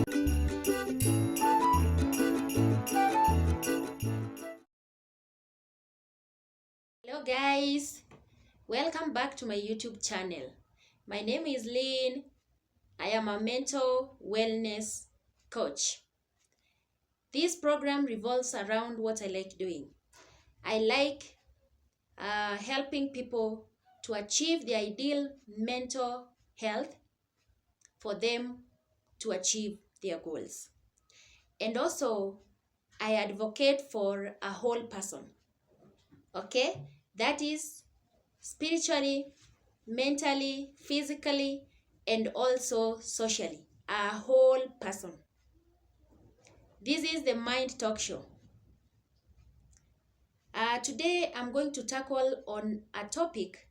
Hello guys, welcome back to my YouTube channel. My name is Lynn. I am a mental wellness coach. This program revolves around what I like doing. I like helping people to achieve the ideal mental health for them to achieve their goals. And also, I advocate for a whole person. Okay? That is spiritually, mentally, physically, and also socially. A whole person. This is the Mind Talk Show. Today, I'm going to tackle on a topic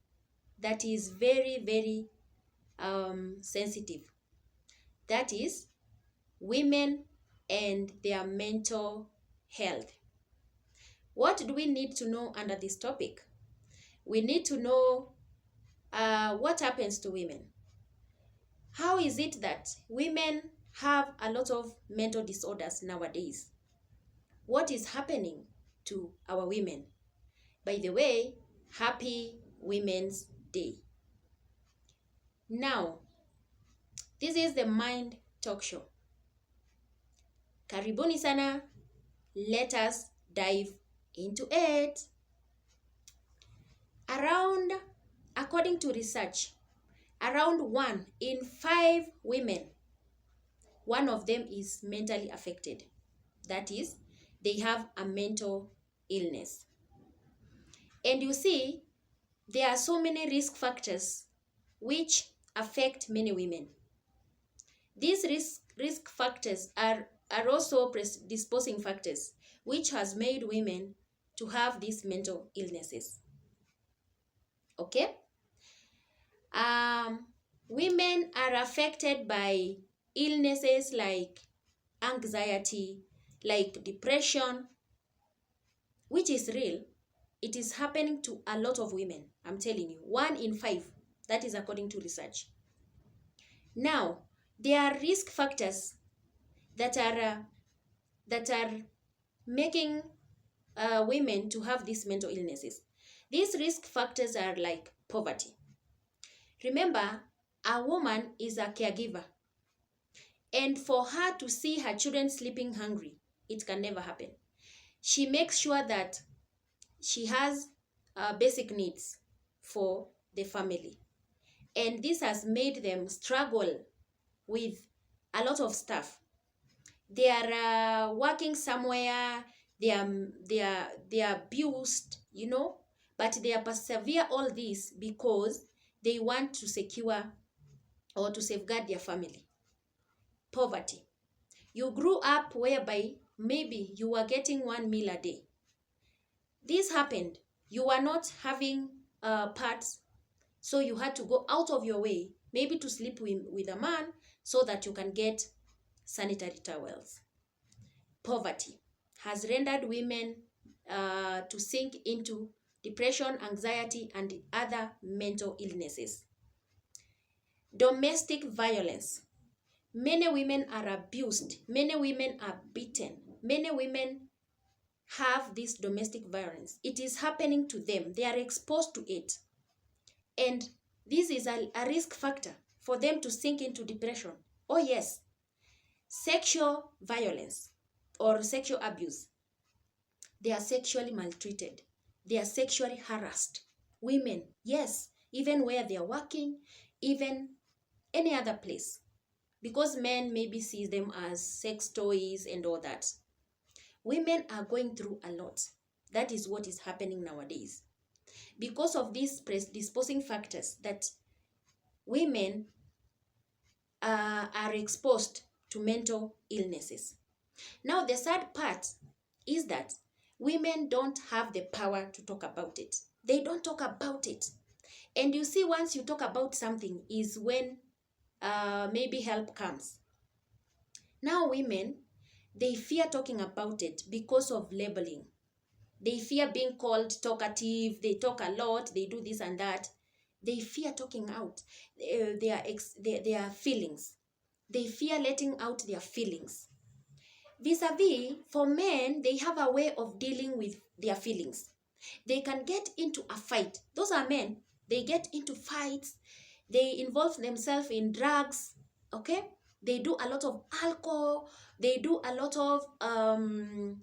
that is very, very sensitive. That is women and their mental health. What do we need to know under this topic? We need to know what happens to women. How is it that women have a lot of mental disorders nowadays? What is happening to our women? By the way, happy Women's Day. Now, this is the Mind Talk Show. Karibuni sana. Let us dive into it. According to research, around 1 in 5 women, one of them is mentally affected. That is, they have a mental illness. And you see, there are so many risk factors which affect many women. These risk factors are also predisposing factors which has made women to have these mental illnesses. Okay? Women are affected by illnesses like anxiety, like depression, which is real. It is happening to a lot of women. I'm telling you, 1 in 5. That is according to research. Now, there are risk factors that are making women to have these mental illnesses. These risk factors are like poverty. Remember, a woman is a caregiver. And for her to see her children sleeping hungry, it can never happen. She makes sure that she has basic needs for the family. And this has made them struggle with a lot of stuff. They are working somewhere, they are abused, but they are persevere all this because they want to secure or to safeguard their family. Poverty. You grew up whereby maybe you were getting 1 meal a day. This happened. You were not having pads, so you had to go out of your way, maybe to sleep with a man so that you can get sanitary towels. Poverty has rendered women to sink into depression, anxiety, and other mental illnesses. Domestic violence. Many women are abused. Many women are beaten. Many women have this domestic violence. It is happening to them. They are exposed to it. And this is a risk factor for them to sink into depression. Oh yes. Sexual violence or sexual abuse. They are sexually maltreated. They are sexually harassed. Women, yes, even where they are working, even any other place. Because men maybe see them as sex toys and all that. Women are going through a lot. That is what is happening nowadays. Because of these predisposing factors that women are exposed to mental illnesses. Now, the sad part is that women don't have the power to talk about it. They don't talk about it. And you see, once you talk about something is when maybe help comes. Now, women, they fear talking about it because of labeling. They fear being called talkative. They talk a lot. They do this and that. They fear talking out their feelings. They fear letting out their feelings. Vis-a-vis, for men, they have a way of dealing with their feelings. They can get into a fight. Those are men. They get into fights. They involve themselves in drugs. Okay? They do a lot of alcohol. They do a lot of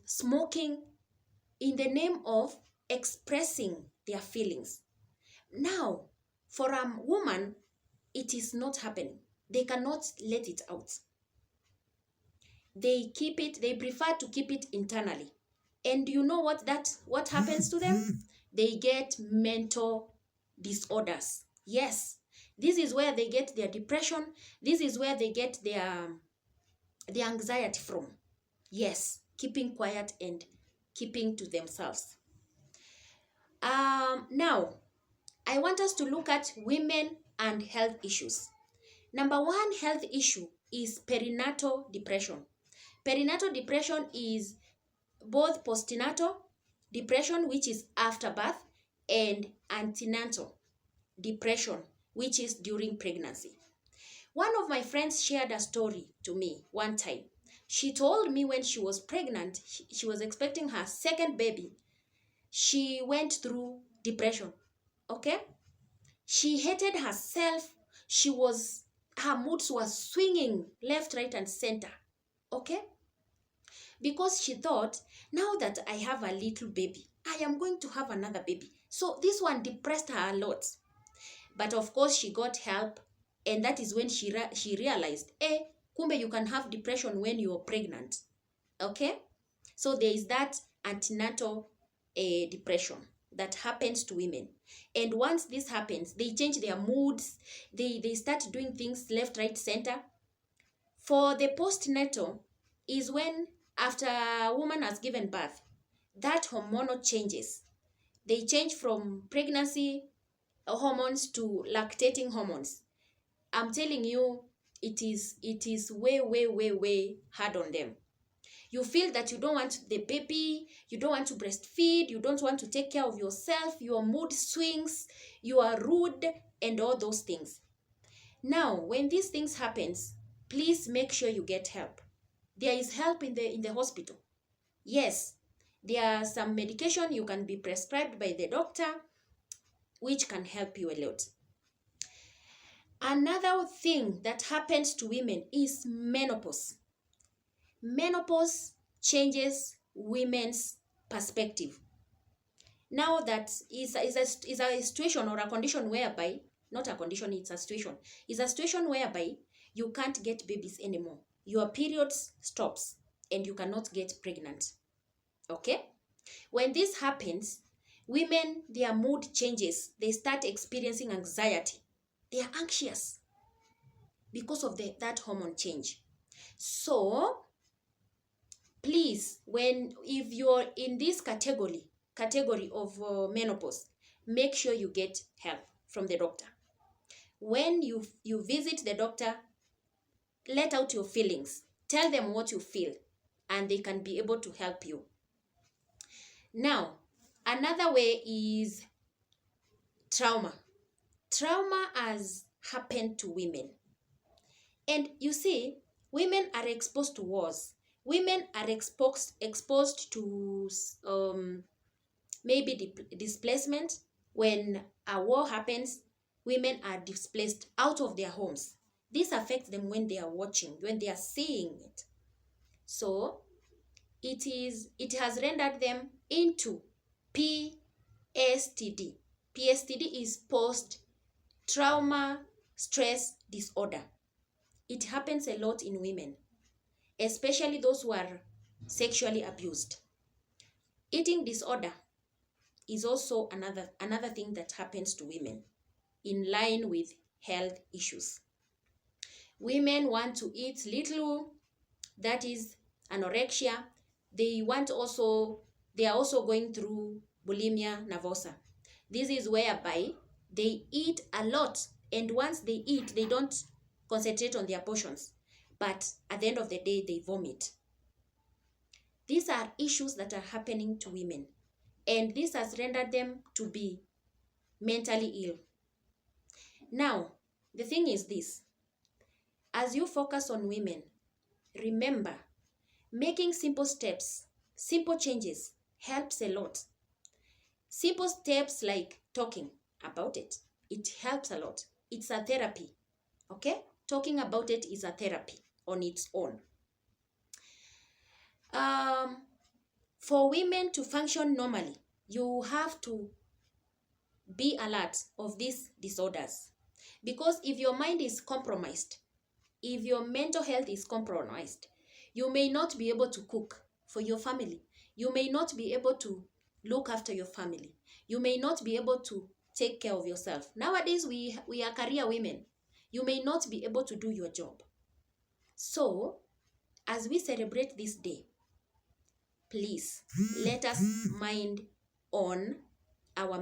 smoking in the name of expressing their feelings. Now, for a woman, it is not happening. They cannot let it out. They prefer to keep it internally. And you know what happens to them? They get mental disorders. Yes, this is where they get their depression. This is where they get their anxiety from. Yes, keeping quiet and keeping to themselves. Now, I want us to look at women and health issues. Number one health issue is perinatal depression. Perinatal depression is both postnatal depression, which is after birth, and antenatal depression, which is during pregnancy. One of my friends shared a story to me one time. She told me when she was pregnant, she was expecting her second baby. She went through depression. Okay? She hated herself. Her moods were swinging left, right, and center. Okay? Because she thought, now that I have a little baby, I am going to have another baby. So this one depressed her a lot. But of course, she got help. And that is when she realized, kumbe you can have depression when you're pregnant. Okay? So there is that antenatal depression that happens to women. And once this happens, they change their moods. They start doing things left, right, center. For the postnatal is when after a woman has given birth, that hormonal changes. They change from pregnancy hormones to lactating hormones. I'm telling you, it is way, way, way, way hard on them. You feel that you don't want the baby, you don't want to breastfeed, you don't want to take care of yourself, your mood swings, you are rude, and all those things. Now, when these things happens, please make sure you get help. There is help in the hospital. Yes, there are some medication you can be prescribed by the doctor, which can help you a lot. Another thing that happens to women is menopause. Menopause changes women's perspective. Now that is a situation or a condition whereby, not a condition, it's a situation. It's a situation whereby you can't get babies anymore. Your periods stops and you cannot get pregnant. Okay? When this happens, women, their mood changes. They start experiencing anxiety. They are anxious because of that hormone change. So, please, if you're in this category of menopause, make sure you get help from the doctor. When you visit the doctor, let out your feelings. Tell them what you feel, and they can be able to help you. Now, another way is trauma. Trauma has happened to women. And you see, women are exposed to wars. Women are exposed to maybe displacement. When a war happens, women are displaced out of their homes. This affects them when they are watching, when they are seeing it. So it has rendered them into PSTD. PSTD is post-trauma stress disorder. It happens a lot in women, especially those who are sexually abused. Eating disorder is also another thing that happens to women in line with health issues. Women want to eat little, that is anorexia. They are also going through bulimia nervosa. This is whereby they eat a lot, and once they eat, they don't concentrate on their portions, but at the end of the day, they vomit. These are issues that are happening to women, and this has rendered them to be mentally ill. Now, the thing is this. As you focus on women, remember, making simple steps, simple changes helps a lot. Simple steps like talking about it, it helps a lot. It's a therapy, okay? Talking about it is a therapy on its own. For women to function normally, you have to be alert of these disorders. Because if your mind is compromised, if your mental health is compromised, you may not be able to cook for your family. You may not be able to look after your family. You may not be able to take care of yourself. Nowadays, we are career women. You may not be able to do your job. So, as we celebrate this day, please let us mind on our